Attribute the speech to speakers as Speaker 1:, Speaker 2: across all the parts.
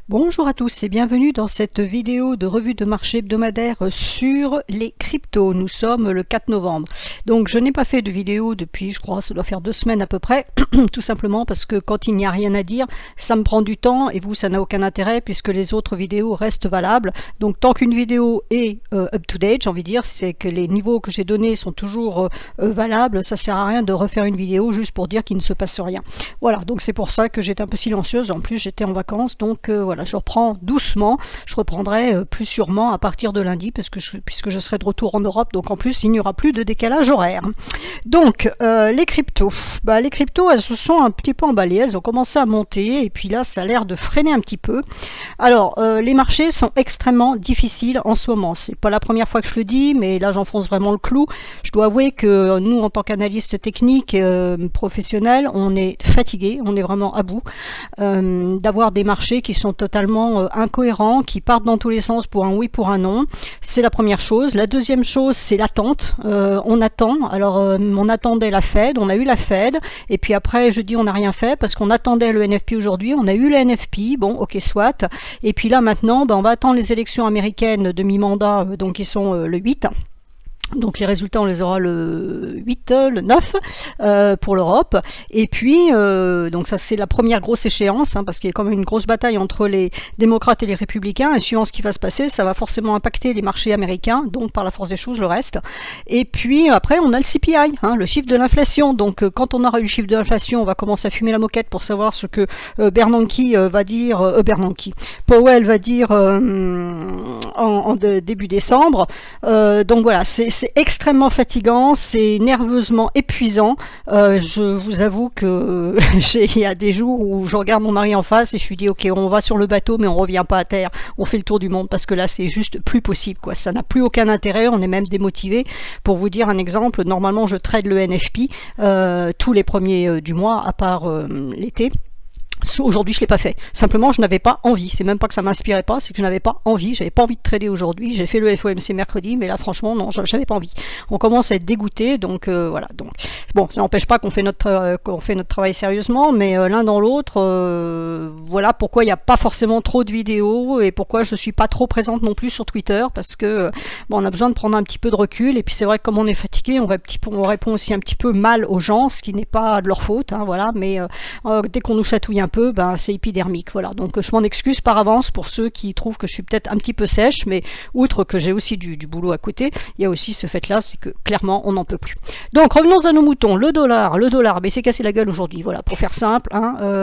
Speaker 1: Bonjour à tous et bienvenue dans cette vidéo de revue de marché hebdomadaire sur les cryptos. Nous sommes le 4 novembre. Donc je n'ai pas fait de vidéo depuis, je crois, ça doit faire 2 semaines à peu près, tout simplement parce que quand il n'y a rien à dire, ça me prend du temps et vous, ça n'a aucun intérêt puisque les autres vidéos restent valables. Donc tant qu'une vidéo est up-to-date, j'ai envie de dire, c'est que les niveaux que j'ai donnés sont toujours valables, ça sert à rien de refaire une vidéo juste pour dire qu'il ne se passe rien. Voilà, donc c'est pour ça que j'étais un peu silencieuse, en plus j'étais en vacances, donc voilà, je reprends doucement, je reprendrai plus sûrement à partir de lundi, puisque je serai de retour en Europe, donc en plus il n'y aura plus de décalage horaire. Donc les cryptos, les cryptos elles se sont un petit peu emballées, elles ont commencé à monter, et puis là ça a l'air de freiner un petit peu. Alors les marchés sont extrêmement difficiles en ce moment, c'est pas la première fois que je le dis, mais là j'enfonce vraiment le clou. Je dois avouer que nous en tant qu'analystes techniques professionnels, on est fatigués, on est vraiment à bout d'avoir des marchés qui sont totalement incohérents, qui partent dans tous les sens pour un oui, pour un non. C'est la première chose. La deuxième chose, c'est l'attente. On attend. Alors, on attendait la Fed, on a eu la Fed, et puis après, je dis on n'a rien fait parce qu'on attendait le NFP aujourd'hui. On a eu le NFP, bon, ok, soit. Et puis là, maintenant, on va attendre les élections américaines de mi-mandat, donc qui sont le 8. Donc les résultats on les aura le 8, le 9 pour l'Europe, et puis donc ça c'est la première grosse échéance parce qu'il y a quand même une grosse bataille entre les démocrates et les républicains, et suivant ce qui va se passer ça va forcément impacter les marchés américains, donc par la force des choses le reste. Et puis après on a le CPI, le chiffre de l'inflation. Donc quand on aura eu le chiffre de l'inflation, on va commencer à fumer la moquette pour savoir ce que Bernanke va dire, Powell va dire en début décembre. Donc voilà, c'est extrêmement fatigant, c'est nerveusement épuisant. Je vous avoue que il y a des jours où je regarde mon mari en face et je lui dis ok, on va sur le bateau mais on revient pas à terre, on fait le tour du monde parce que là c'est juste plus possible quoi. Ça n'a plus aucun intérêt, on est même démotivé. Pour vous dire un exemple, normalement je trade le NFP tous les premiers du mois à part l'été. Aujourd'hui je l'ai pas fait, simplement je n'avais pas envie, c'est même pas que ça m'inspirait pas, c'est que je n'avais pas envie, j'avais pas envie de trader aujourd'hui. J'ai fait le FOMC mercredi, mais là franchement non, j'avais pas envie. On commence à être dégoûté, donc voilà. Donc bon, ça n'empêche pas qu'on fait notre travail sérieusement, mais l'un dans l'autre, voilà pourquoi il n'y a pas forcément trop de vidéos et pourquoi je suis pas trop présente non plus sur Twitter, parce que bon, on a besoin de prendre un petit peu de recul, et puis c'est vrai que comme on est fatigué, on répond aussi un petit peu mal aux gens, ce qui n'est pas de leur faute, voilà, mais dès qu'on nous chatouille un peu, c'est épidermique, voilà. Donc je m'en excuse par avance pour ceux qui trouvent que je suis peut-être un petit peu sèche, mais outre que j'ai aussi du boulot à côté, il y a aussi ce fait là, c'est que clairement on n'en peut plus. Donc revenons à nos moutons. Le dollar, mais s'est cassé la gueule aujourd'hui, voilà, pour faire simple,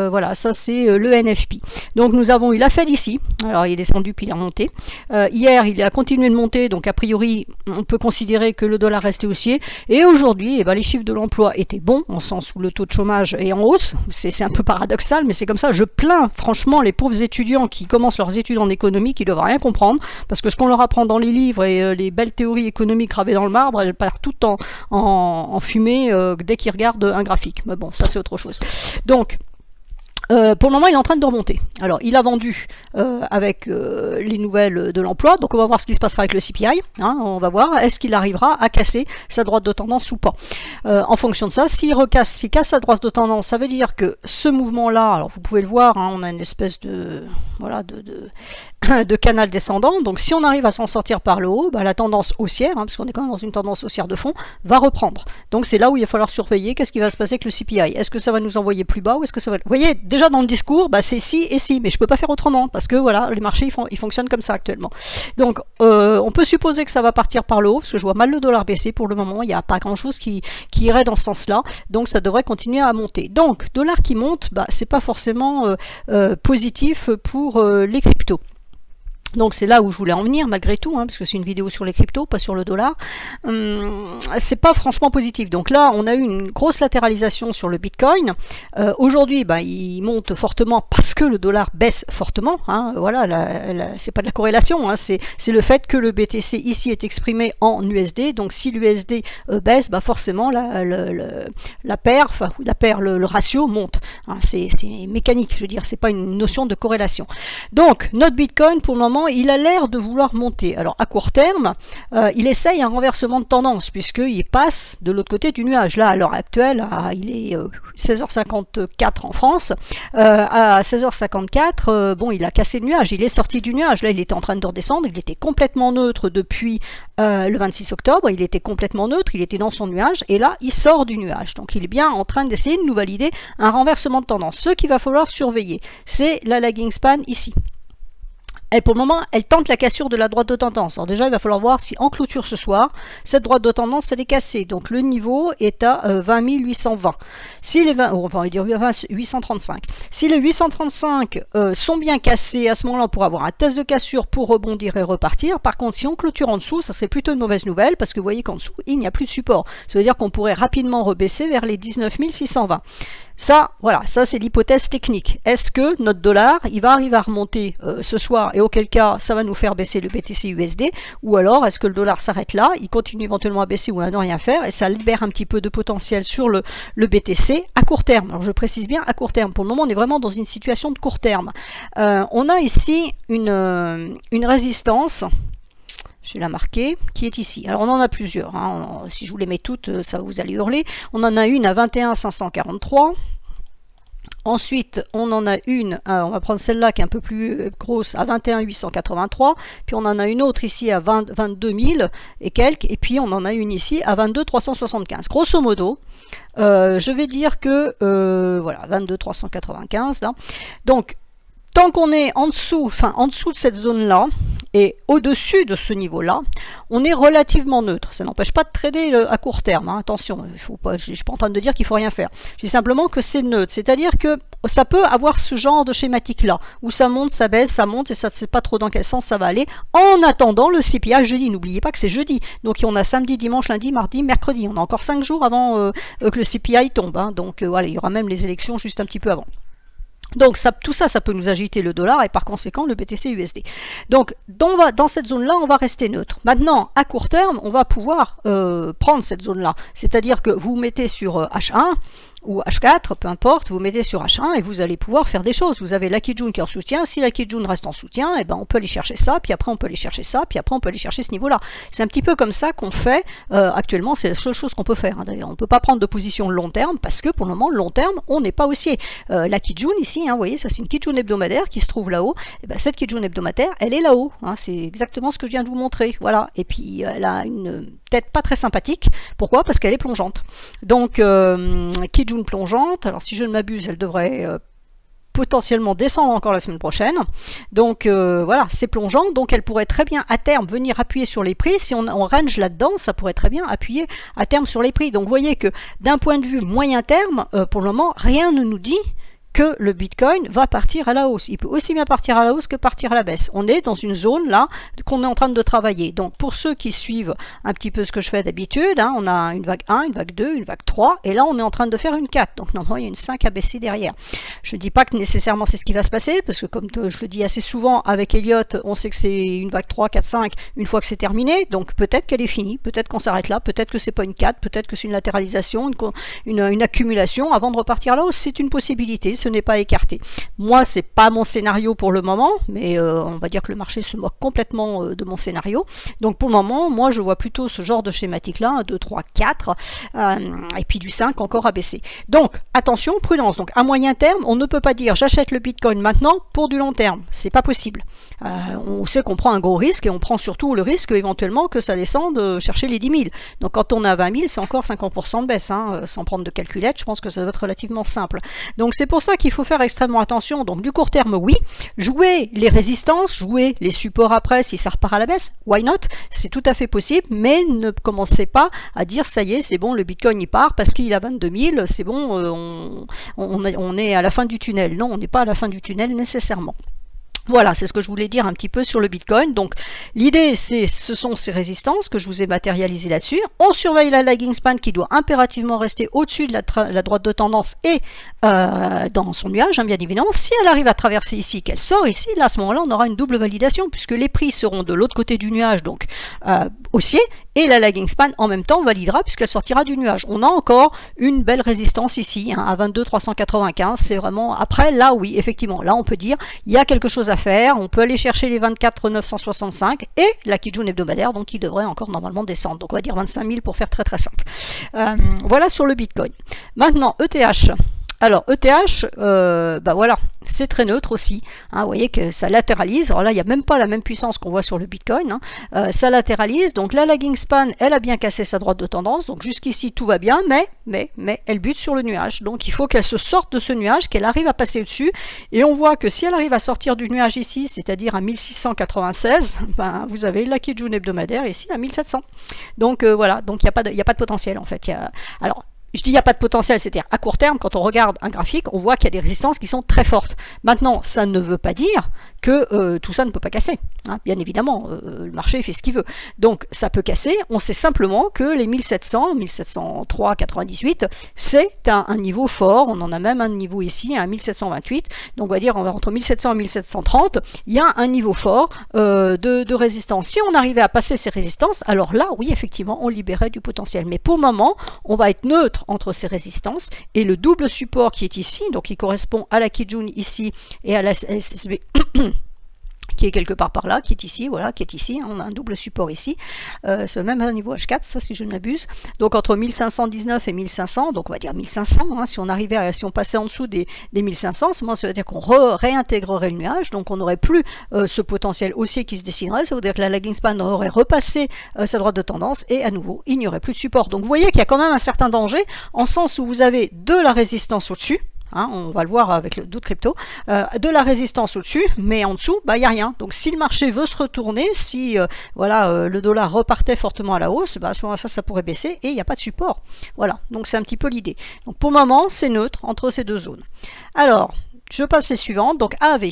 Speaker 1: voilà, ça c'est le NFP. Donc nous avons eu la Fed ici, alors il est descendu puis il est remonté. Hier il a continué de monter, donc a priori on peut considérer que le dollar restait haussier, et aujourd'hui les chiffres de l'emploi étaient bons, en sens où le taux de chômage est en hausse. C'est un peu paradoxal, mais c'est comme ça. Je plains franchement les pauvres étudiants qui commencent leurs études en économie, qui ne doivent rien comprendre, parce que ce qu'on leur apprend dans les livres et les belles théories économiques gravées dans le marbre, elles partent tout en fumée dès qu'ils regardent un graphique. Mais bon, ça c'est autre chose. Donc pour le moment, il est en train de remonter. Alors, il a vendu avec les nouvelles de l'emploi, donc on va voir ce qui se passera avec le CPI. On va voir, est-ce qu'il arrivera à casser sa droite de tendance ou pas. En fonction de ça, s'il casse sa droite de tendance, ça veut dire que ce mouvement-là, alors vous pouvez le voir, on a une espèce de canal descendant. Donc, si on arrive à s'en sortir par le haut, la tendance haussière, parce qu'on est quand même dans une tendance haussière de fond, va reprendre. Donc, c'est là où il va falloir surveiller qu'est-ce qui va se passer avec le CPI. Est-ce que ça va nous envoyer plus bas ou est-ce que ça va... Vous voyez, déjà dans le discours, c'est si et si, mais je peux pas faire autrement parce que voilà, les marchés ils fonctionnent comme ça actuellement. Donc on peut supposer que ça va partir par le haut, parce que je vois mal le dollar baisser pour le moment, il n'y a pas grand chose qui irait dans ce sens-là, donc ça devrait continuer à monter. Donc dollar qui monte, c'est pas forcément positif pour les cryptos. Donc c'est là où je voulais en venir malgré tout, parce que c'est une vidéo sur les cryptos, pas sur le dollar. C'est pas franchement positif. Donc là, on a eu une grosse latéralisation sur le Bitcoin. Aujourd'hui, il monte fortement parce que le dollar baisse fortement. Voilà, c'est pas de la corrélation, c'est le fait que le BTC ici est exprimé en USD. Donc si l'USD baisse, forcément la paire, le ratio monte. C'est mécanique, je veux dire, c'est pas une notion de corrélation. Donc notre Bitcoin pour le moment maintenant, il a l'air de vouloir monter. Alors, à court terme, il essaye un renversement de tendance, puisqu'il passe de l'autre côté du nuage. Là, à l'heure actuelle, il est 16h54 en France. À 16h54, bon, il a cassé le nuage, il est sorti du nuage. Là, il était en train de redescendre, il était complètement neutre depuis le 26 octobre, il était complètement neutre, il était dans son nuage, et là, il sort du nuage. Donc, il est bien en train d'essayer de nous valider un renversement de tendance. Ce qu'il va falloir surveiller, c'est la lagging span ici. Pour le moment, elle tente la cassure de la droite de tendance. Alors déjà, il va falloir voir si en clôture ce soir, cette droite de tendance, elle est cassée. Donc le niveau est à 20 820. Si les 20, enfin, on va dire 835. Si les 835 sont bien cassés, à ce moment-là, on pourra avoir un test de cassure pour rebondir et repartir. Par contre, si on clôture en dessous, ça serait plutôt une mauvaise nouvelle parce que vous voyez qu'en dessous, il n'y a plus de support. Ça veut dire qu'on pourrait rapidement rebaisser vers les 19 620. Ça, voilà, ça c'est l'hypothèse technique. Est-ce que notre dollar, il va arriver à remonter ce soir et auquel cas ça va nous faire baisser le BTC USD, ou alors est-ce que le dollar s'arrête là, il continue éventuellement à baisser ou à ne rien faire et ça libère un petit peu de potentiel sur le BTC à court terme. Alors je précise bien à court terme. Pour le moment, on est vraiment dans une situation de court terme. On a ici une résistance. Je vais la marquer, qui est ici. Alors on en a plusieurs, hein. Si je vous les mets toutes, ça vous allez hurler. On en a une à 21 543. Ensuite, on en a une, on va prendre celle-là qui est un peu plus grosse, à 21 883. Puis on en a une autre ici à 22 000 et quelques. Et puis on en a une ici à 22 375. Grosso modo, je vais dire que, voilà, 22 395 là. Donc, tant qu'on est en dessous de cette zone-là, et au-dessus de ce niveau-là, on est relativement neutre. Ça n'empêche pas de trader à court terme. Hein. Attention, je ne suis pas en train de dire qu'il ne faut rien faire. Je dis simplement que c'est neutre. C'est-à-dire que ça peut avoir ce genre de schématique-là, où ça monte, ça baisse, ça monte, et ça ne sait pas trop dans quel sens ça va aller. En attendant le CPI jeudi. N'oubliez pas que c'est jeudi. Donc on a samedi, dimanche, lundi, mardi, mercredi. On a encore 5 jours avant que le CPI tombe. Hein. Donc voilà, il y aura même les élections juste un petit peu avant. Donc tout ça, ça peut nous agiter le dollar et par conséquent le BTC USD. Donc dans cette zone-là, on va rester neutre. Maintenant, à court terme, on va pouvoir prendre cette zone-là. C'est-à-dire que vous mettez sur H1 ou H4, peu importe, vous mettez sur H1 et vous allez pouvoir faire des choses. Vous avez la Kijun qui est en soutien. Si la Kijun reste en soutien, eh ben on peut aller chercher ça, puis après on peut aller chercher ça, puis après on peut aller chercher ce niveau-là. C'est un petit peu comme ça qu'on fait actuellement. C'est la seule chose qu'on peut faire. Hein. D'ailleurs, on ne peut pas prendre de position long terme parce que pour le moment, long terme, on n'est pas haussier. La Kijun ici, hein, vous voyez, ça c'est une Kijun hebdomadaire qui se trouve là-haut. Et ben, cette Kijun hebdomadaire, elle est là-haut. Hein. C'est exactement ce que je viens de vous montrer. Voilà. Et puis elle a une tête pas très sympathique. Pourquoi? Parce qu'elle est plongeante. Donc Kijun plongeante, alors si je ne m'abuse, elle devrait potentiellement descendre encore la semaine prochaine. Donc voilà, c'est plongeant, donc elle pourrait très bien à terme venir appuyer sur les prix. Si on range là-dedans, ça pourrait très bien appuyer à terme sur les prix. Donc vous voyez que d'un point de vue moyen terme, pour le moment, rien ne nous dit que le Bitcoin va partir à la hausse. Il peut aussi bien partir à la hausse que partir à la baisse. On est dans une zone là qu'on est en train de travailler. Donc pour ceux qui suivent un petit peu ce que je fais d'habitude, hein, on a une vague 1, une vague 2, une vague 3, et là on est en train de faire une 4. Donc normalement il y a une 5 à baisser derrière. Je ne dis pas que nécessairement c'est ce qui va se passer, parce que comme je le dis assez souvent avec Elliott, on sait que c'est une vague 3, 4, 5 une fois que c'est terminé. Donc peut-être qu'elle est finie, peut-être qu'on s'arrête là, peut-être que c'est pas une 4, peut-être que c'est une latéralisation, une accumulation avant de repartir à la hausse. C'est une possibilité. Ce n'est pas écarté. Moi, c'est pas mon scénario pour le moment, mais on va dire que le marché se moque complètement de mon scénario. Donc pour le moment, moi, je vois plutôt ce genre de schématique-là, 1, 2, 3, 4, et puis du 5 encore à baisser. Donc, attention, prudence. Donc à moyen terme, on ne peut pas dire j'achète le Bitcoin maintenant pour du long terme. C'est pas possible. On sait qu'on prend un gros risque et on prend surtout le risque éventuellement que ça descende chercher les 10 000. Donc quand on est à 20 000, c'est encore 50% de baisse, hein, sans prendre de calculette. Je pense que ça doit être relativement simple. Donc c'est pour ça qu'il faut faire extrêmement attention. Donc du court terme, oui, jouer les résistances, jouer les supports après si ça repart à la baisse, why not? C'est tout à fait possible, mais ne commencez pas à dire ça y est, c'est bon, le Bitcoin il part parce qu'il a 22 000, c'est bon, on est à la fin du tunnel. Non, on n'est pas à la fin du tunnel nécessairement. Voilà, c'est ce que je voulais dire un petit peu sur le Bitcoin. Donc l'idée, ce sont ces résistances que je vous ai matérialisées là-dessus. On surveille la lagging span qui doit impérativement rester au-dessus de la droite de tendance et dans son nuage, hein, bien évidemment. Si elle arrive à traverser ici, qu'elle sort ici, là à ce moment-là, on aura une double validation puisque les prix seront de l'autre côté du nuage, donc haussier, et la lagging span en même temps validera puisqu'elle sortira du nuage. On a encore une belle résistance ici, hein, à 22 395, c'est vraiment, après là oui, effectivement, là on peut dire, il y a quelque chose à faire, on peut aller chercher les 24 965 et la Kijun hebdomadaire, donc qui devrait encore normalement descendre, donc on va dire 25 000 pour faire très très simple. Voilà sur le Bitcoin. Maintenant, ETH. Alors, ETH, bah voilà, c'est très neutre aussi. Hein, vous voyez que ça latéralise. Alors là, il n'y a même pas la même puissance qu'on voit sur le Bitcoin. Hein. Ça latéralise. Donc la lagging span, elle a bien cassé sa droite de tendance. Donc jusqu'ici, tout va bien, mais elle bute sur le nuage. Donc il faut qu'elle se sorte de ce nuage, qu'elle arrive à passer au-dessus. Et on voit que si elle arrive à sortir du nuage ici, c'est-à-dire à 1696, ben, vous avez la Kijun hebdomadaire ici à 1700. Donc voilà, donc il n'y a pas de potentiel en fait. Alors, je dis il n'y a pas de potentiel, c'est-à-dire à court terme, quand on regarde un graphique, on voit qu'il y a des résistances qui sont très fortes. Maintenant, ça ne veut pas dire que tout ça ne peut pas casser. Hein. Bien évidemment, le marché fait ce qu'il veut. Donc, ça peut casser. On sait simplement que les 1700, 1703, 98, c'est un niveau fort. On en a même un niveau ici, un 1728. Donc, on va dire entre 1700 et 1730, il y a un niveau fort de résistance. Si on arrivait à passer ces résistances, alors là, oui, effectivement, on libérait du potentiel. Mais pour le moment, on va être neutre entre ces résistances et le double support qui est ici, donc qui correspond à la Kijun ici et à la SSB qui est quelque part par là, qui est ici, voilà, qui est ici, on a un double support ici, c'est même un niveau H4, ça si je ne m'abuse, donc entre 1519 et 1500, donc on va dire 1500, hein, si on passait en dessous des 1500, ça veut dire qu'on réintégrerait le nuage, donc on n'aurait plus ce potentiel haussier qui se dessinerait, ça veut dire que la lagging span aurait repassé sa droite de tendance, et à nouveau, il n'y aurait plus de support. Donc vous voyez qu'il y a quand même un certain danger, en sens où vous avez de la résistance au-dessus, hein, on va le voir avec d'autres cryptos, de la résistance au-dessus, mais en dessous, bah, il n'y a rien. Donc si le marché veut se retourner, si le dollar repartait fortement à la hausse, bah, à ce moment-là, ça pourrait baisser et il n'y a pas de support. Voilà, donc c'est un petit peu l'idée. Donc pour le moment, c'est neutre entre ces deux zones. Alors, je passe les suivantes. Donc AAV.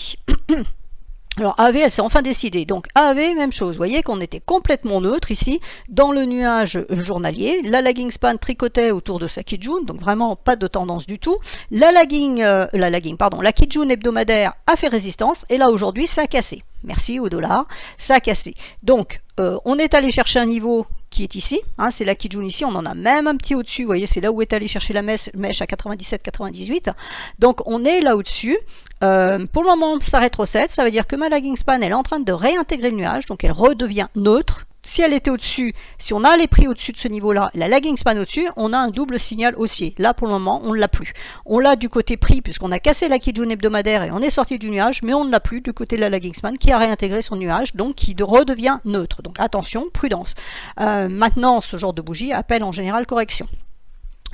Speaker 1: Alors AAV, elle s'est enfin décidée. Donc AAV, même chose. Vous voyez qu'on était complètement neutre ici, dans le nuage journalier. La lagging span tricotait autour de sa Kijun, donc vraiment pas de tendance du tout. La Kijun hebdomadaire a fait résistance, et là aujourd'hui, ça a cassé. Merci au dollar, ça a cassé. Donc, on est allé chercher un niveau qui est ici, hein, c'est la Kijun ici, on en a même un petit au-dessus, vous voyez, c'est là où est allé chercher la mèche à 97-98. Donc, on est là au-dessus. Pour le moment, ça rétrocède, ça veut dire que ma lagging span, elle est en train de réintégrer le nuage, donc elle redevient neutre. Si elle était au-dessus, si on a les prix au-dessus de ce niveau-là, la lagging span au-dessus, on a un double signal haussier. Là, pour le moment, on ne l'a plus. On l'a du côté prix, puisqu'on a cassé la Kijun hebdomadaire et on est sorti du nuage, mais on ne l'a plus du côté de la lagging span qui a réintégré son nuage, donc qui redevient neutre. Donc attention, prudence. Maintenant, ce genre de bougie appelle en général correction.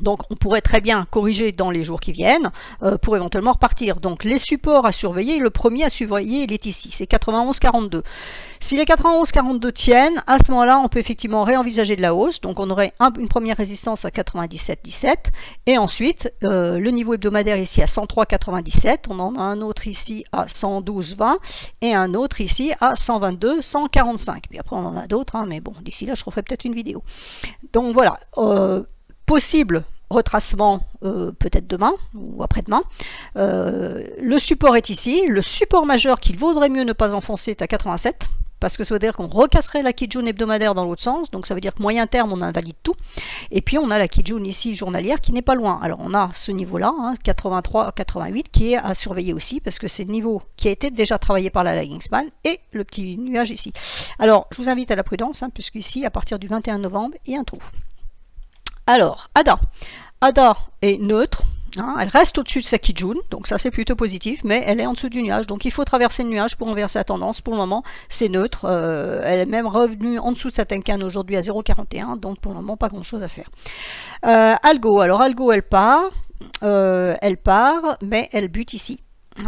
Speaker 1: Donc on pourrait très bien corriger dans les jours qui viennent pour éventuellement repartir. Donc les supports à surveiller, le premier à surveiller, il est ici, c'est 91,42. Si les 91,42 tiennent, à ce moment-là, on peut effectivement réenvisager de la hausse. Donc on aurait une première résistance à 97,17 et ensuite le niveau hebdomadaire ici à 103,97. On en a un autre ici à 112,20 et un autre ici à 122,145. Puis après on en a d'autres, hein, mais bon, d'ici là je referai peut-être une vidéo. Donc voilà. Possible retracement peut-être demain ou après-demain. Le support est ici. Le support majeur qu'il vaudrait mieux ne pas enfoncer est à 87, parce que ça veut dire qu'on recasserait la Kijun hebdomadaire dans l'autre sens, donc ça veut dire que moyen terme on invalide tout. Et puis on a la Kijun ici journalière qui n'est pas loin. Alors on a ce niveau-là, hein, 83, 88, qui est à surveiller aussi, parce que c'est le niveau qui a été déjà travaillé par la lagging span et le petit nuage ici. Alors je vous invite à la prudence, hein, puisqu'ici à partir du 21 novembre, il y a un trou. Alors, ADA. ADA est neutre, hein, elle reste au-dessus de sa Kijun, donc ça c'est plutôt positif, mais elle est en dessous du nuage, donc il faut traverser le nuage pour inverser la tendance. Pour le moment, c'est neutre, elle est même revenue en dessous de sa Tenkan aujourd'hui à 0,41, donc pour le moment, pas grand-chose à faire. Algo, alors Algo, elle part, mais elle bute ici.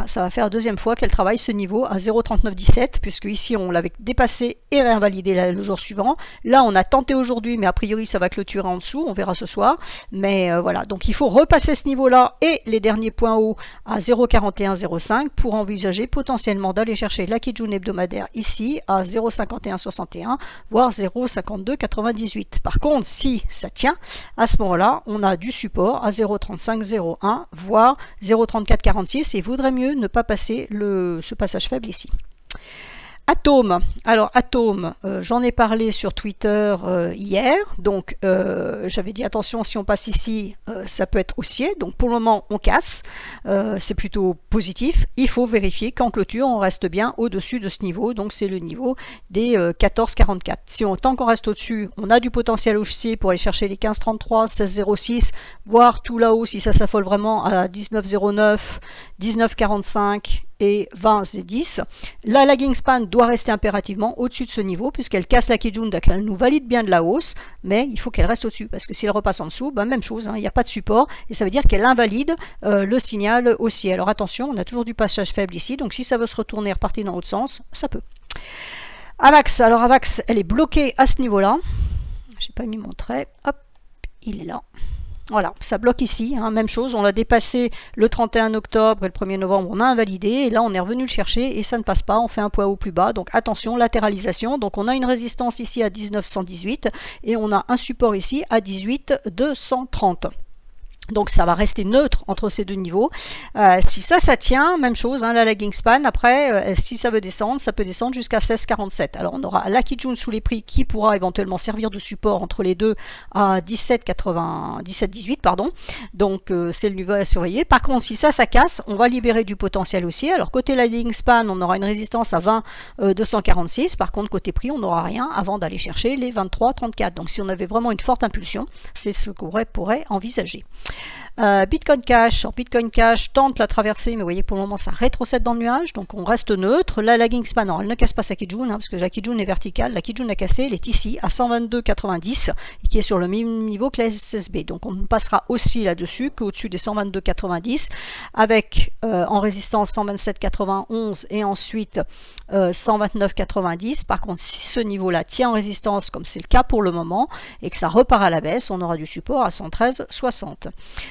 Speaker 1: Ça va faire la deuxième fois qu'elle travaille ce niveau à 0,3917, puisque ici on l'avait dépassé et réinvalidé le jour suivant. Là on a tenté aujourd'hui, mais a priori ça va clôturer en dessous, on verra ce soir. Mais voilà, donc il faut repasser ce niveau-là et les derniers points hauts à 0,4105 pour envisager potentiellement d'aller chercher la Kijun hebdomadaire ici à 0,5161, voire 0,5298. Par contre, si ça tient, à ce moment-là, on a du support à 0,3501, voire 0,3446 et voudrait mieux ne pas passer ce passage faible ici. Atome, alors Atome, j'en ai parlé sur Twitter hier, donc j'avais dit attention, si on passe ici, ça peut être haussier, donc pour le moment on casse, c'est plutôt positif. Il faut vérifier qu'en clôture on reste bien au-dessus de ce niveau, donc c'est le niveau des 14,44. Si tant qu'on reste au-dessus, on a du potentiel haussier pour aller chercher les 15,33, 16,06, voire tout là-haut si ça s'affole vraiment à 19,09, 19,45 et 20 et 10. La lagging span doit rester impérativement au-dessus de ce niveau puisqu'elle casse la Kijun, donc elle nous valide bien de la hausse, mais il faut qu'elle reste au-dessus parce que si elle repasse en dessous, ben même chose, hein, il n'y a pas de support et ça veut dire qu'elle invalide le signal haussier. Alors attention, on a toujours du passage faible ici, donc si ça veut se retourner et repartir dans l'autre sens, ça peut. AVAX, alors AVAX, elle est bloquée à ce niveau-là. J'ai pas mis mon trait, hop, il est là. Voilà, ça bloque ici, hein, même chose, on l'a dépassé le 31 octobre et le 1er novembre, on a invalidé, et là on est revenu le chercher et ça ne passe pas, on fait un poids haut plus bas, donc attention, latéralisation, donc on a une résistance ici à 1918 et on a un support ici à 18,230. Donc ça va rester neutre entre ces deux niveaux. Si ça tient, même chose, hein, la lagging span, après, si ça veut descendre, ça peut descendre jusqu'à 16,47. Alors on aura la Kijun sous les prix qui pourra éventuellement servir de support entre les deux à 17,18, pardon. Donc c'est le niveau à surveiller. Par contre, si ça casse, on va libérer du potentiel haussier. Alors côté lagging span, on aura une résistance à 20,246. Par contre, côté prix, on n'aura rien avant d'aller chercher les 23,34. Donc si on avait vraiment une forte impulsion, c'est ce qu'on pourrait envisager. Bitcoin Cash, Bitcoin Cash tente la traversée, mais vous voyez pour le moment ça rétrocède dans le nuage, donc on reste neutre. La lagging span, non, elle ne casse pas sa Kijun, hein, parce que la Kijun est verticale, la Kijun a cassé, elle est ici à 122,90 et qui est sur le même niveau que la SSB, donc on ne passera aussi là-dessus qu'au-dessus des 122,90 avec en résistance 127,91 et ensuite 129,90. Par contre, si ce niveau-là tient en résistance, comme c'est le cas pour le moment, et que ça repart à la baisse, on aura du support à 113,60.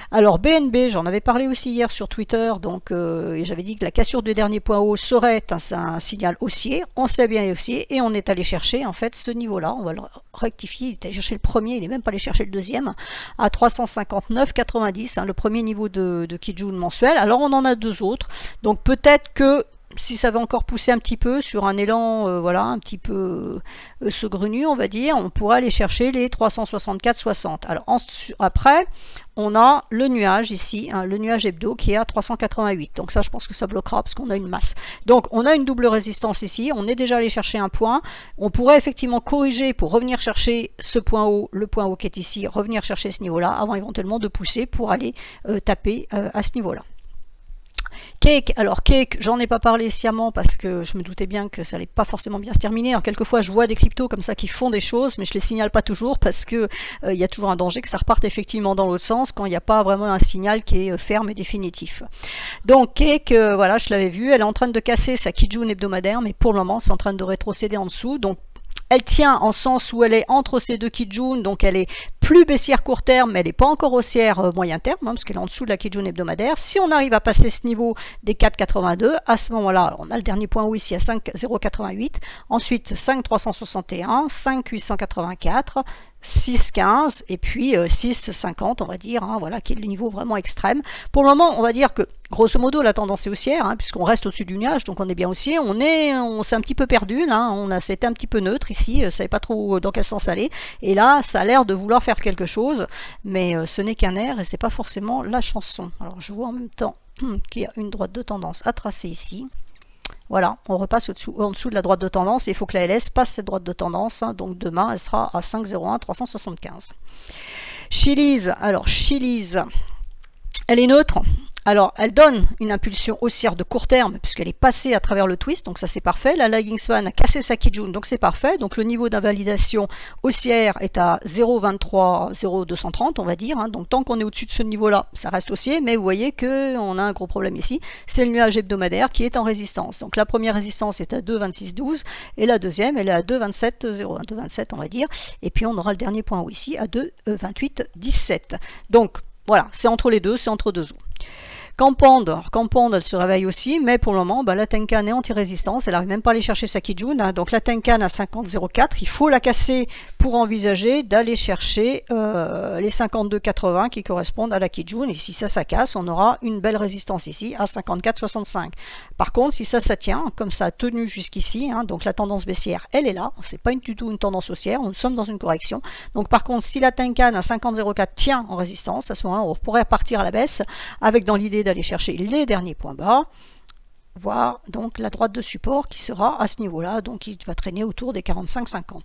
Speaker 1: Alors BNB, j'en avais parlé aussi hier sur Twitter, donc et j'avais dit que la cassure du dernier point haut serait un signal haussier. On sait bien haussier et on est allé chercher en fait ce niveau-là. On va le rectifier. Il est allé chercher le premier, il n'est même pas allé chercher le deuxième à 359,90, hein, le premier niveau de Kijun mensuel. Alors on en a deux autres, donc peut-être que si ça va encore pousser un petit peu sur un élan, voilà, un petit peu saugrenu, on va dire, on pourra aller chercher les 364,60. Alors après, on a le nuage ici, hein, le nuage hebdo qui est à 388. Donc ça, je pense que ça bloquera parce qu'on a une masse. Donc on a une double résistance ici. On est déjà allé chercher un point. On pourrait effectivement corriger pour revenir chercher ce point haut, le point haut qui est ici, revenir chercher ce niveau-là, avant éventuellement de pousser pour aller taper à ce niveau-là. Cake, alors Cake, j'en ai pas parlé sciemment parce que je me doutais bien que ça allait pas forcément bien se terminer. Alors quelquefois je vois des cryptos comme ça qui font des choses, mais je les signale pas toujours parce que il y a toujours un danger que ça reparte effectivement dans l'autre sens quand il n'y a pas vraiment un signal qui est ferme et définitif. Donc Cake, voilà, je l'avais vu, elle est en train de casser sa Kijun hebdomadaire, mais pour le moment c'est en train de rétrocéder en dessous. Donc elle tient en sens où elle est entre ces deux Kijun, donc elle est plus baissière court terme, mais elle n'est pas encore haussière moyen terme, hein, parce qu'elle est en dessous de la Kijun hebdomadaire. Si on arrive à passer ce niveau des 4,82, à ce moment-là, on a le dernier point haut ici à 5,088, ensuite 5,361, 5,884, 6,15 et puis 6,50 on va dire, hein, voilà, qui est le niveau vraiment extrême. Pour le moment, on va dire que grosso modo la tendance est haussière, hein, puisqu'on reste au-dessus du nuage, donc on est bien haussier. On s'est un petit peu perdu, là, c'était un petit peu neutre ici, on savait pas trop dans quel sens aller, et là ça a l'air de vouloir faire quelque chose, mais ce n'est qu'un air et c'est pas forcément la chanson. Alors je vois en même temps qu'il y a une droite de tendance à tracer ici. Voilà, on repasse en dessous de la droite de tendance et il faut que la LS passe cette droite de tendance, hein, donc demain elle sera à 5,01 375. Chiliz, alors Chiliz, elle est neutre. Alors, elle donne une impulsion haussière de court terme puisqu'elle est passée à travers le twist, donc ça c'est parfait. La lagging span a cassé sa Kijun, donc c'est parfait. Donc le niveau d'invalidation haussière est à 0,23, 0,230 on va dire. Hein. Donc tant qu'on est au-dessus de ce niveau-là, ça reste haussier, mais vous voyez qu'on a un gros problème ici. C'est le nuage hebdomadaire qui est en résistance. Donc la première résistance est à 2,2612 et la deuxième elle est à 2,2701, 2,27 on va dire. Et puis on aura le dernier point haut ici à 2,2817. Donc voilà, c'est entre les deux, c'est entre deux eaux. Campand, alors Campand, elle se réveille aussi, mais pour le moment, bah, la Tenkan est anti-résistance, elle n'arrive même pas à aller chercher sa Kijun, hein. Donc la Tenkan à 50,04, il faut la casser pour envisager d'aller chercher les 52,80 qui correspondent à la Kijun, et si ça casse, on aura une belle résistance ici à 54,65. Par contre, si ça tient, comme ça a tenu jusqu'ici, hein, donc la tendance baissière, elle est là, c'est pas du tout une tendance haussière, nous sommes dans une correction. Donc par contre, si la Tenkan à 50,04 tient en résistance, à ce moment-là, on pourrait repartir à la baisse, avec dans l'idée d'aller chercher les derniers points bas, voire donc la droite de support qui sera à ce niveau-là, donc il va traîner autour des 45,50.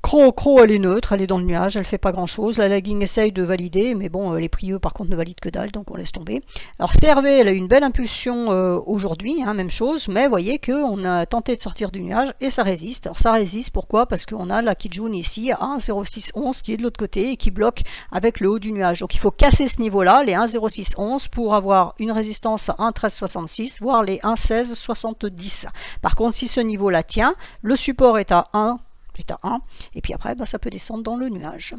Speaker 1: Cro, elle est neutre, elle est dans le nuage, elle fait pas grand chose. La lagging essaye de valider, mais bon, les prix eux par contre ne valident que dalle, donc on laisse tomber. Alors CRV, elle a eu une belle impulsion aujourd'hui, hein, même chose, mais vous voyez qu'on a tenté de sortir du nuage et ça résiste. Alors ça résiste, pourquoi? Parce qu'on a la Kijun ici à 1,0611 qui est de l'autre côté et qui bloque avec le haut du nuage. Donc il faut casser ce niveau-là, les 1,0611, pour avoir une résistance à 1,1366, voire les 1,1670. Par contre, si ce niveau-là tient, le support est à 1. Et puis après ça peut descendre dans le nuage.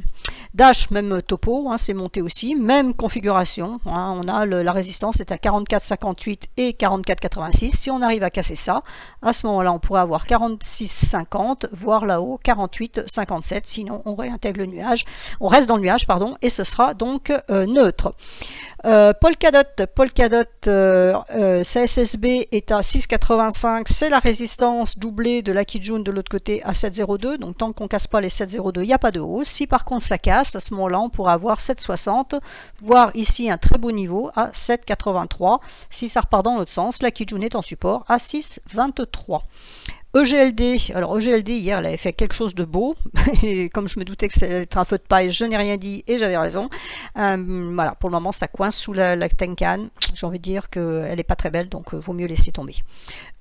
Speaker 1: Dash, même topo, hein, c'est monté aussi, même configuration, hein, on a la résistance est à 44,58 et 44,86. Si on arrive à casser ça, à ce moment là on pourrait avoir 46,50 voire là-haut 48,57, sinon on réintègre le nuage, on reste dans le nuage pardon, et ce sera donc neutre. Polkadot, CSSB est à 6,85, c'est la résistance doublée de la Kijun de l'autre côté à 7,02, donc tant qu'on ne casse pas les 7,02, il n'y a pas de hausse. Si par contre ça casse, à ce moment-là, on pourra avoir 7,60, voire ici un très beau niveau à 7,83. Si ça repart dans l'autre sens, la Kijun est en support à 6,23. EGLD, alors EGLD hier elle avait fait quelque chose de beau, et comme je me doutais que c'était un feu de paille, je n'ai rien dit et j'avais raison. Voilà, pour le moment ça coince sous la Tenkan, j'ai envie de dire qu'elle n'est pas très belle, donc vaut mieux laisser tomber.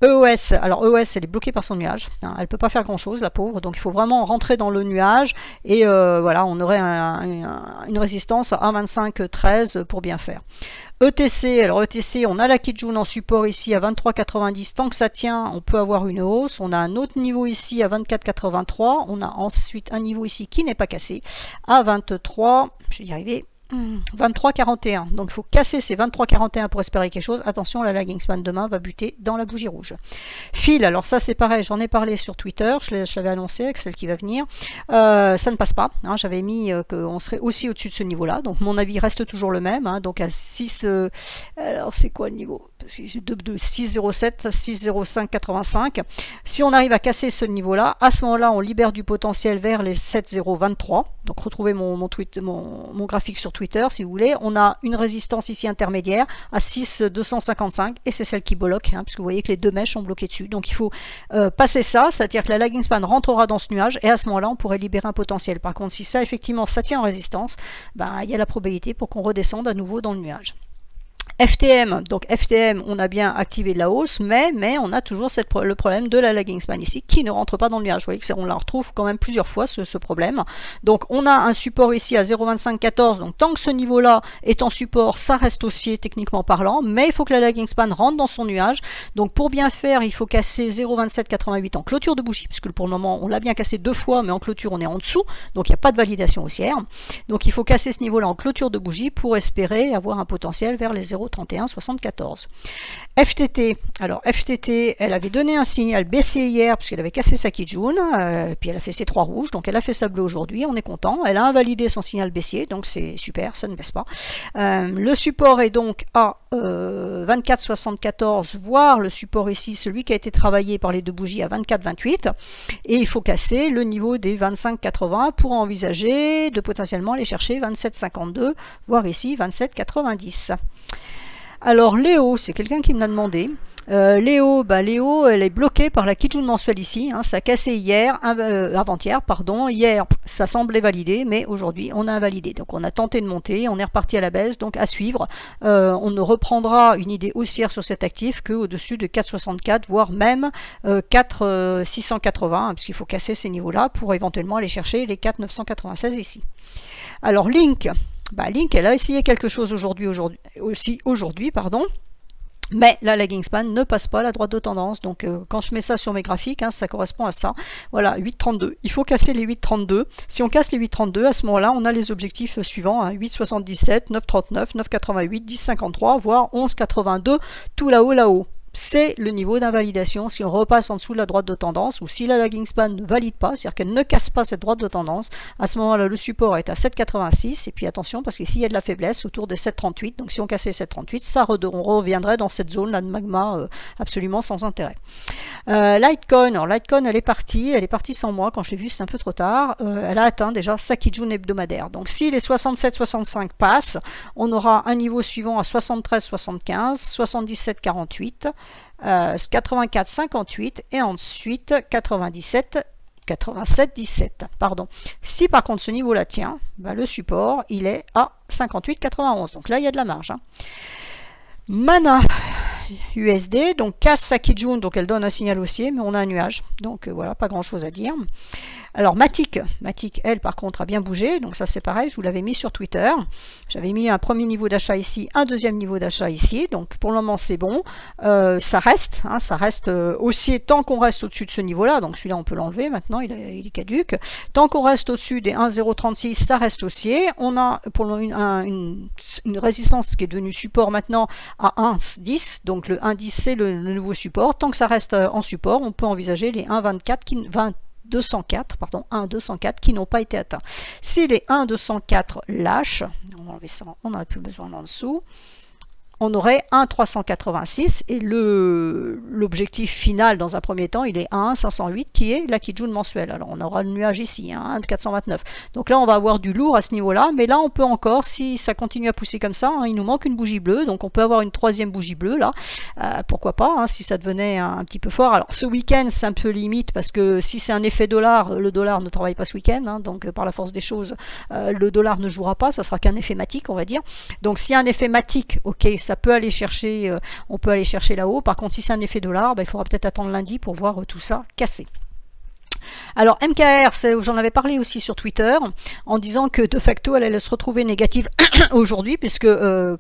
Speaker 1: EOS, alors EOS elle est bloquée par son nuage, hein, elle ne peut pas faire grand chose la pauvre, donc il faut vraiment rentrer dans le nuage et voilà, on aurait une résistance à 1,2513 pour bien faire. ETC, alors ETC, on a la Kijun en support ici à 23,90, tant que ça tient, on peut avoir une hausse. On a un autre niveau ici à 24,83, on a ensuite un niveau ici qui n'est pas cassé à 23, je vais y arriver, 23,41. Donc il faut casser ces 23,41 pour espérer quelque chose. Attention, la lagging span demain va buter dans la bougie rouge. Fil, alors ça c'est pareil, j'en ai parlé sur Twitter, je l'avais annoncé avec celle qui va venir. Ça ne passe pas, hein, j'avais mis qu'on serait aussi au-dessus de ce niveau-là. Donc mon avis reste toujours le même, hein, donc à 6, alors c'est quoi le niveau? J'ai 6,07, 6,0585. Si on arrive à casser ce niveau-là, à ce moment-là, on libère du potentiel vers les 7,023. Donc retrouvez mon graphique sur Twitter si vous voulez. On a une résistance ici intermédiaire à 6,255 et c'est celle qui bloque, hein, parce que vous voyez que les deux mèches sont bloquées dessus. Donc il faut passer ça, c'est-à-dire que la lagging span rentrera dans ce nuage et à ce moment-là, on pourrait libérer un potentiel. Par contre, si ça effectivement ça tient en résistance, ben, il y a la probabilité pour qu'on redescende à nouveau dans le nuage. FTM, donc FTM, on a bien activé de la hausse, mais on a toujours le problème de la lagging span ici qui ne rentre pas dans le nuage. Vous voyez que on la retrouve quand même plusieurs fois ce problème. Donc on a un support ici à 0,2514, donc tant que ce niveau-là est en support, ça reste haussier techniquement parlant, mais il faut que la lagging span rentre dans son nuage. Donc pour bien faire, il faut casser 0,2788 en clôture de bougie, puisque pour le moment on l'a bien cassé deux fois, mais en clôture on est en dessous, donc il n'y a pas de validation haussière. Donc il faut casser ce niveau-là en clôture de bougie pour espérer avoir un potentiel vers les 0,3174. FTT, alors FTT, elle avait donné un signal baissier hier puisqu'elle avait cassé sa Kijun, puis elle a fait ses trois rouges, donc elle a fait sa bleue aujourd'hui, on est content. Elle a invalidé son signal baissier, donc c'est super, ça ne baisse pas. Le support est donc à 24,74, voire le support ici, celui qui a été travaillé par les deux bougies à 24,28, et il faut casser le niveau des 25,80 pour envisager de potentiellement aller chercher 27,52, voire ici 27,90. Alors Léo, c'est quelqu'un qui me l'a demandé. Léo, elle est bloquée par la Kijun mensuelle ici, hein, ça a cassé hier, avant-hier, pardon, hier ça semblait validé, mais aujourd'hui on a invalidé, donc on a tenté de monter, on est reparti à la baisse, donc à suivre, on ne reprendra une idée haussière sur cet actif qu'au-dessus de 4,64, voire même 4,680, hein, parce qu'il faut casser ces niveaux-là pour éventuellement aller chercher les 4,996 ici. Alors Link, Link, elle a essayé quelque chose aujourd'hui, pardon. Mais la lagging span ne passe pas la droite de tendance. Donc quand je mets ça sur mes graphiques, hein, ça correspond à ça. Voilà, 8,32. Il faut casser les 8,32. Si on casse les 8,32, à ce moment-là, on a les objectifs suivants, hein, 8,77, 9,39, 9,88, 10,53, voire 11,82, tout là-haut. C'est le niveau d'invalidation si on repasse en dessous de la droite de tendance ou si la lagging span ne valide pas, c'est-à-dire qu'elle ne casse pas cette droite de tendance. À ce moment-là, le support est à 7,86 et puis attention parce qu'ici il y a de la faiblesse autour des 7,38. Donc si on cassait 7,38, ça on reviendrait dans cette zone là de magma absolument sans intérêt. Litecoin, alors Litecoin elle est partie sans moi quand j'ai vu, c'est un peu trop tard. Elle a atteint déjà sa Kijun hebdomadaire. Donc si les 67,65 passent, on aura un niveau suivant à 73,75, 77,48. 84,58 et ensuite 87,17. Pardon. Si par contre ce niveau-là tient, ben le support il est à 58,91. Donc là il y a de la marge. Hein. Mana USD, donc casse sa Kijun, donc elle donne un signal haussier, mais on a un nuage. Donc voilà, pas grand chose à dire. Alors Matic, elle par contre a bien bougé, donc ça c'est pareil, je vous l'avais mis sur Twitter. J'avais mis un premier niveau d'achat ici, un deuxième niveau d'achat ici, donc pour le moment c'est bon. Ça reste haussier tant qu'on reste au-dessus de ce niveau-là, donc celui-là on peut l'enlever maintenant, il est caduque. Tant qu'on reste au-dessus des 1,036, ça reste haussier. On a pour une résistance qui est devenue support maintenant à 1,10, donc le 1,10 c'est le nouveau support. Tant que ça reste en support, on peut envisager les 1,204 qui n'ont pas été atteints. Si les 1,204 lâchent, on va enlever ça, on n'en a plus besoin en dessous, on aurait 1,386 et l'objectif final dans un premier temps il est 1,508 qui est la Kijun mensuelle. Alors on aura le nuage ici, hein, 1,429. Donc là on va avoir du lourd à ce niveau là, mais là on peut encore, si ça continue à pousser comme ça, hein, il nous manque une bougie bleue, donc on peut avoir une troisième bougie bleue là, pourquoi pas, hein, si ça devenait un petit peu fort. Alors ce week-end c'est un peu limite parce que si c'est un effet dollar, le dollar ne travaille pas ce week-end, hein, donc par la force des choses le dollar ne jouera pas, ça sera qu'un effet matique on va dire. Donc s'il y a un effet matique, ok, ça peut aller chercher, on peut aller chercher là-haut. Par contre, si c'est un effet dollar, il faudra peut-être attendre lundi pour voir tout ça casser. Alors MKR, j'en avais parlé aussi sur Twitter en disant que de facto elle allait se retrouver négative aujourd'hui puisque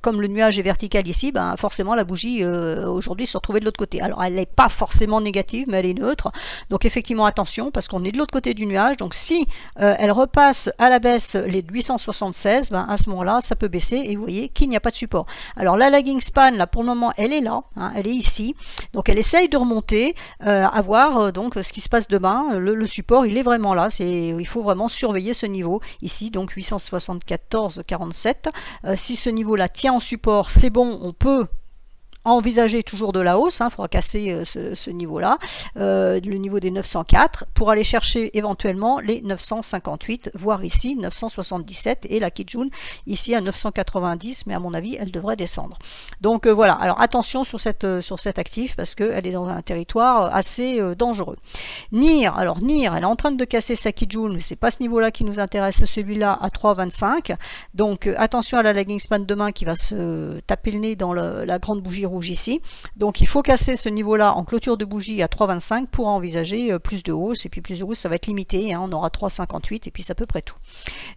Speaker 1: comme le nuage est vertical ici, forcément la bougie aujourd'hui se retrouvait de l'autre côté. Alors elle n'est pas forcément négative mais elle est neutre, donc effectivement attention parce qu'on est de l'autre côté du nuage, donc si elle repasse à la baisse les 876, à ce moment là ça peut baisser et vous voyez qu'il n'y a pas de support. Alors la lagging span là pour le moment elle est là, hein, elle est ici, donc elle essaye de remonter, à voir donc ce qui se passe demain. Le support il est vraiment là, il faut vraiment surveiller ce niveau ici, donc 874,47. Si ce niveau là tient en support, c'est bon, on peut envisager toujours de la hausse, il faudra casser ce niveau-là, le niveau des 904, pour aller chercher éventuellement les 958, voire ici 977, et la Kijun ici à 990, mais à mon avis elle devrait descendre. Donc voilà, alors attention sur cet actif parce qu'elle est dans un territoire assez dangereux. NIR, alors NIR, elle est en train de casser sa Kijun, mais c'est pas ce niveau-là qui nous intéresse, c'est celui-là à 3,25, donc attention à la lagging span demain qui va se taper le nez dans la grande bougie rouge ici, donc il faut casser ce niveau là en clôture de bougie à 3,25 pour envisager plus de hausse, et puis plus de hausse ça va être limité, hein, on aura 3,58 et puis c'est à peu près tout.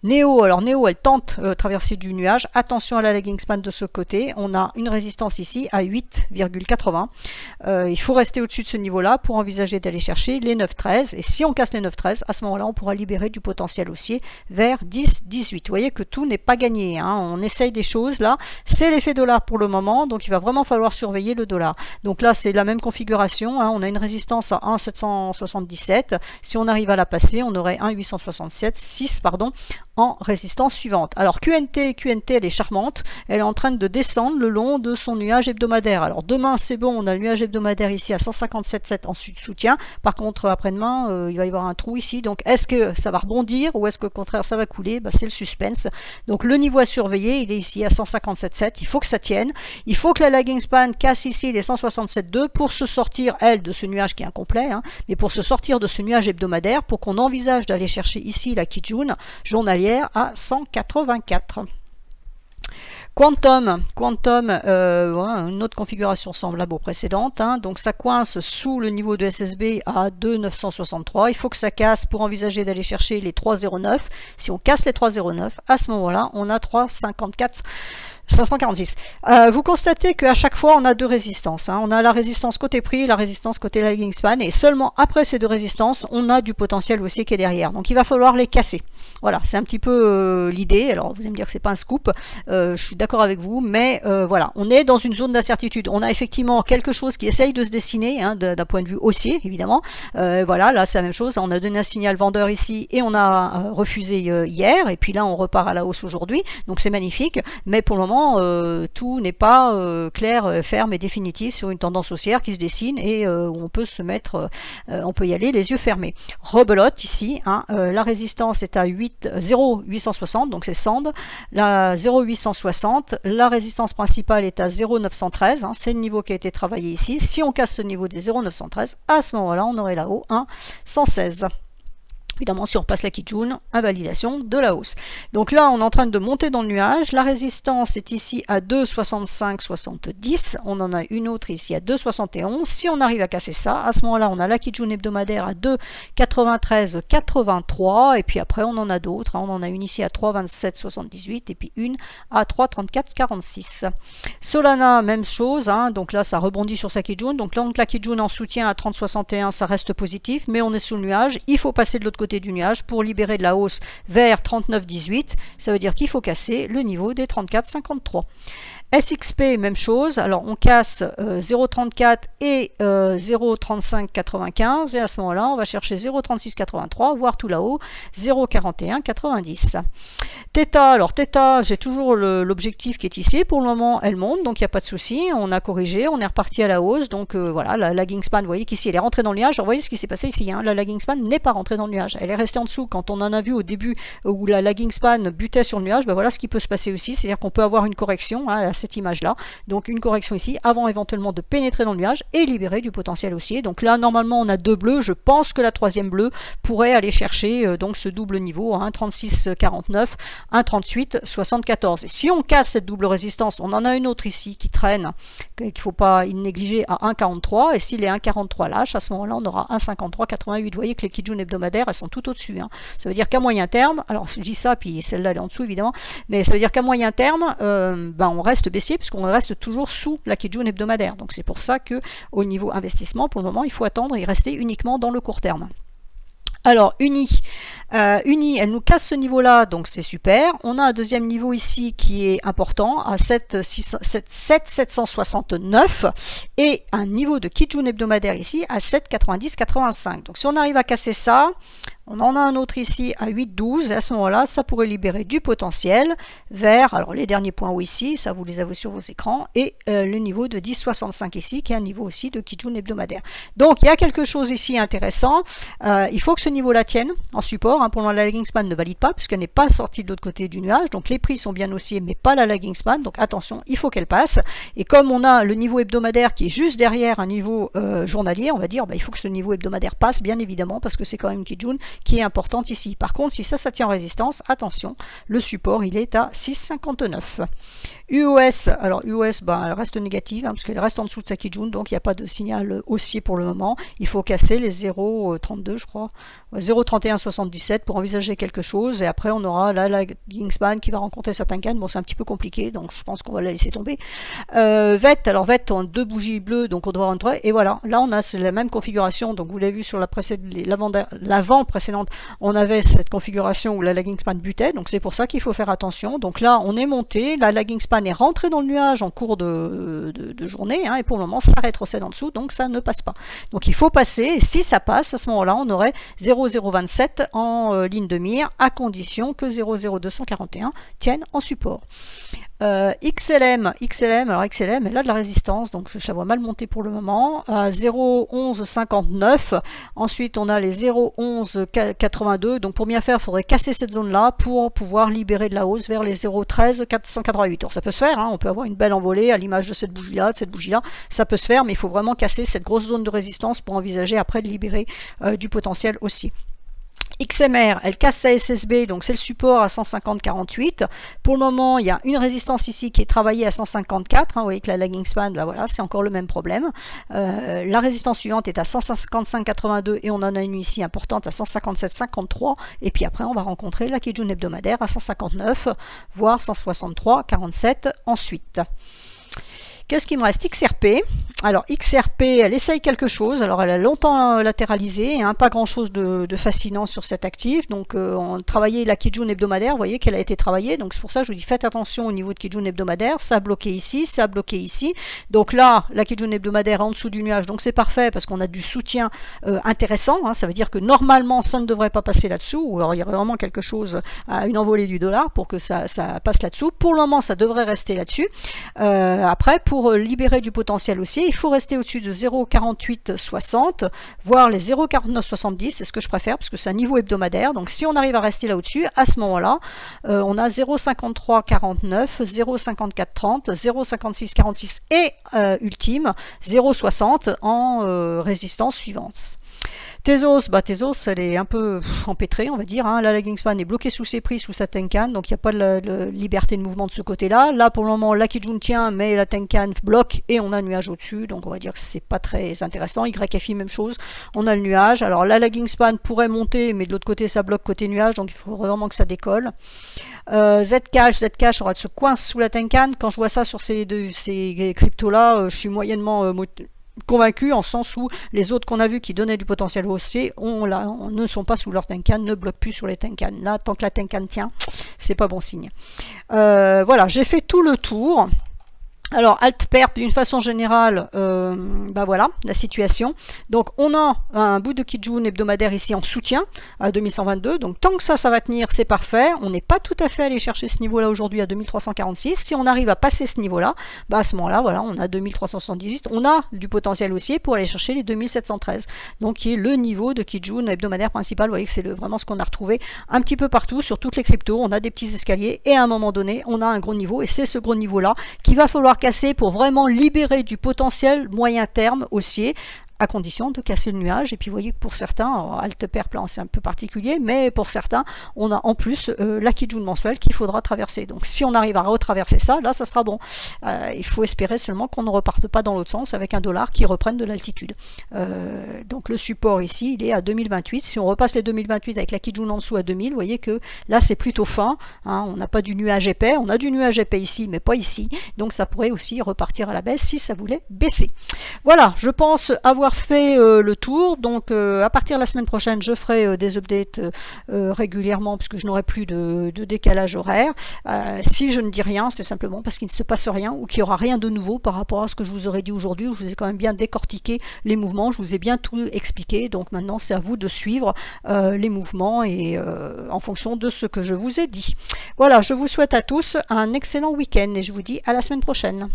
Speaker 1: Néo, alors Néo elle tente traverser du nuage, attention à la lagging span de ce côté, on a une résistance ici à 8,80, il faut rester au-dessus de ce niveau là pour envisager d'aller chercher les 9,13, et si on casse les 9,13, à ce moment là on pourra libérer du potentiel haussier vers 10,18. Vous voyez que tout n'est pas gagné, hein, on essaye des choses là, c'est l'effet dollar pour le moment, donc il va vraiment falloir surveiller le dollar. Donc là c'est la même configuration, hein, on a une résistance à 1,777, si on arrive à la passer on aurait 1,867,6 pardon en résistance suivante. Alors QNT elle est charmante, elle est en train de descendre le long de son nuage hebdomadaire. Alors demain c'est bon, on a le nuage hebdomadaire ici à 157,7 en soutien, par contre après-demain il va y avoir un trou ici, donc est-ce que ça va rebondir ou est-ce qu'au contraire ça va couler, c'est le suspense. Donc le niveau à surveiller il est ici à 157,7, il faut que ça tienne, il faut que la lagging span casse ici les 167,2 pour se sortir elle de ce nuage qui est incomplet, hein, mais pour se sortir de ce nuage hebdomadaire pour qu'on envisage d'aller chercher ici la Kijun journalière à 184. Quantum, une autre configuration semblable aux précédentes, hein, donc ça coince sous le niveau de SSB à 2,963, il faut que ça casse pour envisager d'aller chercher les 3,09, si on casse les 3,09, à ce moment-là on a 3,54 546. Vous constatez qu'à chaque fois, on a deux résistances. Hein. On a la résistance côté prix et la résistance côté lagging span. Et seulement après ces deux résistances, on a du potentiel haussier qui est derrière. Donc, il va falloir les casser. Voilà, c'est un petit peu l'idée. Alors, vous allez me dire que c'est pas un scoop. Je suis d'accord avec vous. Mais voilà, on est dans une zone d'incertitude. On a effectivement quelque chose qui essaye de se dessiner, hein, d'un point de vue haussier, évidemment. Voilà, là, c'est la même chose. On a donné un signal vendeur ici et on a refusé hier. Et puis là, on repart à la hausse aujourd'hui. Donc, c'est magnifique. Mais pour le moment, tout n'est pas clair, ferme et définitif sur une tendance haussière qui se dessine et où on peut se mettre, on peut y aller les yeux fermés. Rebelote ici, hein, la résistance est à 0,860, donc c'est SAND, la 0,860, la résistance principale est à 0,913, hein, c'est le niveau qui a été travaillé ici. Si on casse ce niveau des 0,913, à ce moment-là, on aurait là-haut un 116. Évidemment, si on repasse la Kijun, invalidation de la hausse. Donc là, on est en train de monter dans le nuage. La résistance est ici à 2,6570. On en a une autre ici à 2,71. Si on arrive à casser ça, à ce moment-là, on a la Kijun hebdomadaire à 2,9383. Et puis après, on en a d'autres. On en a une ici à 3,2778 et puis une à 3,3446. Solana, même chose. Hein. Donc là, ça rebondit sur sa Kijun. Donc là, la Kijun en soutien à 30,61, ça reste positif, mais on est sous le nuage. Il faut passer de l'autre côté du nuage pour libérer de la hausse vers 39,18. Ça veut dire qu'il faut casser le niveau des 34,53. SXP, même chose. Alors, on casse 0,34 et 0,3595. Et à ce moment-là, on va chercher 0,3683, voire tout là-haut, 0,4190. Theta, alors Theta, j'ai toujours l'objectif qui est ici. Pour le moment, elle monte, donc il n'y a pas de souci. On a corrigé, on est reparti à la hausse. Donc voilà, la lagging span, vous voyez qu'ici, elle est rentrée dans le nuage. Alors, vous voyez ce qui s'est passé ici. Hein, la lagging span n'est pas rentrée dans le nuage. Elle est restée en dessous. Quand on en a vu au début où la lagging span butait sur le nuage, ben voilà ce qui peut se passer aussi. C'est-à-dire qu'on peut avoir une correction, hein, à cette image-là. Donc une correction ici, avant éventuellement de pénétrer dans le nuage et libérer du potentiel haussier. Donc là, normalement, on a deux bleus. Je pense que la troisième bleue pourrait aller chercher donc ce double niveau, hein, 36,49, 1,38,74. Et si on casse cette double résistance, on en a une autre ici qui traîne, qu'il ne faut pas négliger, à 1,43. Et si les 1,43 lâchent, à ce moment-là, on aura 1,53,88. Vous voyez que les Kijun hebdomadaires, elles sont tout au-dessus. Hein. Ça veut dire qu'à moyen terme, alors je dis ça, puis celle-là, elle est en dessous, évidemment, mais ça veut dire qu'à moyen terme, on reste baissier, puisqu'on reste toujours sous la Kijun hebdomadaire. Donc c'est pour ça que au niveau investissement, pour le moment, il faut attendre et rester uniquement dans le court terme. Alors, Uni, elle nous casse ce niveau-là, donc c'est super. On a un deuxième niveau ici qui est important, à 7,769, et un niveau de Kijun hebdomadaire ici à 7,90,85. Donc si on arrive à casser ça, on en a un autre ici à 8,12, et à ce moment-là, ça pourrait libérer du potentiel vers, alors les derniers points hauts ici, ça vous les avez sur vos écrans, et le niveau de 10,65 ici, qui est un niveau aussi de Kijun hebdomadaire. Donc il y a quelque chose ici intéressant. Il faut que ce niveau-là tienne en support. Hein, pour la lagging span ne valide pas, puisqu'elle n'est pas sortie de l'autre côté du nuage. Donc les prix sont bien haussiers, mais pas la lagging span. Donc attention, il faut qu'elle passe. Et comme on a le niveau hebdomadaire qui est juste derrière un niveau journalier, on va dire, il faut que ce niveau hebdomadaire passe, bien évidemment, parce que c'est quand même Kijun qui est importante ici. Par contre, si ça tient en résistance, attention, le support, il est à 6,59. UOS, alors UOS, elle reste négative, hein, parce qu'elle reste en dessous de sa Kijun, donc il n'y a pas de signal haussier pour le moment. Il faut casser les 0,32, je crois, 0,3177 pour envisager quelque chose, et après on aura la lagging span qui va rencontrer certains gains. Bon, c'est un petit peu compliqué, donc je pense qu'on va la laisser tomber. VET, alors VET en deux bougies bleues, donc on devrait rentrer, et voilà, là on a la même configuration, donc vous l'avez vu sur l'avant précédente, on avait cette configuration où la lagging span butait, donc c'est pour ça qu'il faut faire attention. Donc là, on est monté, la lagging span est rentrée dans le nuage en cours de journée, hein, et pour le moment, ça rétrocède en dessous, donc ça ne passe pas. Donc il faut passer, et si ça passe, à ce moment-là, on aurait 0,027 en ligne de mire, à condition que 0,0241 tienne en support. XLM, alors XLM, elle a de la résistance, donc je la vois mal monter pour le moment, à 0,1159. Ensuite, on a les 0,1182. Donc pour bien faire, il faudrait casser cette zone-là pour pouvoir libérer de la hausse vers les 0,13488. Alors ça peut se faire, hein, on peut avoir une belle envolée à l'image de cette bougie-là, ça peut se faire, mais il faut vraiment casser cette grosse zone de résistance pour envisager après de libérer du potentiel aussi. XMR, elle casse sa SSB, donc c'est le support à 150,48. Pour le moment, il y a une résistance ici qui est travaillée à 154. Vous voyez que la lagging span, ben voilà, c'est encore le même problème. La résistance suivante est à 155,82 et on en a une ici importante à 157,53. Et puis après, on va rencontrer la Kijun hebdomadaire à 159, voire 163,47 ensuite. Qu'est-ce qui me reste? XRP. Alors XRP, elle essaye quelque chose. Alors elle a longtemps latéralisé, hein, pas grand-chose de fascinant sur cet actif. Donc on travaillait la Kijun hebdomadaire, vous voyez qu'elle a été travaillée. Donc c'est pour ça que je vous dis faites attention au niveau de Kijun hebdomadaire. Ça a bloqué ici, ça a bloqué ici. Donc là, la Kijun hebdomadaire est en dessous du nuage, donc c'est parfait parce qu'on a du soutien intéressant. Hein. Ça veut dire que normalement ça ne devrait pas passer là-dessous. Ou alors il y aurait vraiment quelque chose, une envolée du dollar pour que ça passe là-dessous. Pour le moment, ça devrait rester là-dessus. Après, pour libérer du potentiel haussier, il faut rester au-dessus de 0,4860, voire les 0,4970, c'est ce que je préfère, parce que c'est un niveau hebdomadaire. Donc si on arrive à rester là au-dessus, à ce moment-là, on a 0,5349, 0,5430, 0,5646 et ultime 0,60 en résistance suivante. Tezos, Tezos, elle est un peu empêtrée, on va dire. Hein. La lagging span est bloquée sous ses prix, sous sa Tenkan, donc il n'y a pas de liberté de mouvement de ce côté-là. Là, pour le moment, la Kijun tient, mais la Tenkan bloque et on a un nuage au-dessus, donc on va dire que c'est pas très intéressant. YFI, même chose, on a le nuage. Alors la lagging span pourrait monter, mais de l'autre côté, ça bloque côté nuage, donc il faut vraiment que ça décolle. Zcash, elle se coince sous la Tenkan. Quand je vois ça sur ces cryptos-là, je suis moyennement convaincu, en sens où les autres qu'on a vus qui donnaient du potentiel haussier on ne sont pas sous leur Tenkan, ne bloquent plus sur les Tenkan. Là, tant que la Tenkan tient, c'est pas bon signe. Voilà, j'ai fait tout le tour. Alors, alt perp, d'une façon générale, voilà la situation. Donc, on a un bout de Kijun hebdomadaire ici en soutien à 2122. Donc, tant que ça va tenir, c'est parfait. On n'est pas tout à fait allé chercher ce niveau-là aujourd'hui à 2346. Si on arrive à passer ce niveau-là, à ce moment-là, voilà, on a 2378. On a du potentiel haussier pour aller chercher les 2713. Donc, qui est le niveau de Kijun hebdomadaire principal. Vous voyez que c'est vraiment ce qu'on a retrouvé un petit peu partout sur toutes les cryptos. On a des petits escaliers et à un moment donné, on a un gros niveau. Et c'est ce gros niveau-là qu'il va falloir casser pour vraiment libérer du potentiel moyen terme haussier, à condition de casser le nuage. Et puis vous voyez que pour certains, alt perp plan c'est un peu particulier, mais pour certains, on a en plus la Kijun mensuelle qu'il faudra traverser. Donc si on arrive à retraverser ça, là ça sera bon. Il faut espérer seulement qu'on ne reparte pas dans l'autre sens avec un dollar qui reprenne de l'altitude. Donc le support ici, il est à 2028. Si on repasse les 2028 avec la Kijun en dessous à 2000, vous voyez que là c'est plutôt fin. Hein, on n'a pas du nuage épais, on a du nuage épais ici, mais pas ici. Donc ça pourrait aussi repartir à la baisse si ça voulait baisser. Voilà, je pense avoir fait le tour. Donc à partir de la semaine prochaine, je ferai des updates régulièrement puisque je n'aurai plus de décalage horaire. Si je ne dis rien, c'est simplement parce qu'il ne se passe rien ou qu'il n'y aura rien de nouveau par rapport à ce que je vous aurais dit aujourd'hui, où je vous ai quand même bien décortiqué les mouvements, je vous ai bien tout expliqué. Donc maintenant, c'est à vous de suivre les mouvements et en fonction de ce que je vous ai dit. Voilà, je vous souhaite à tous un excellent week-end et je vous dis à la semaine prochaine.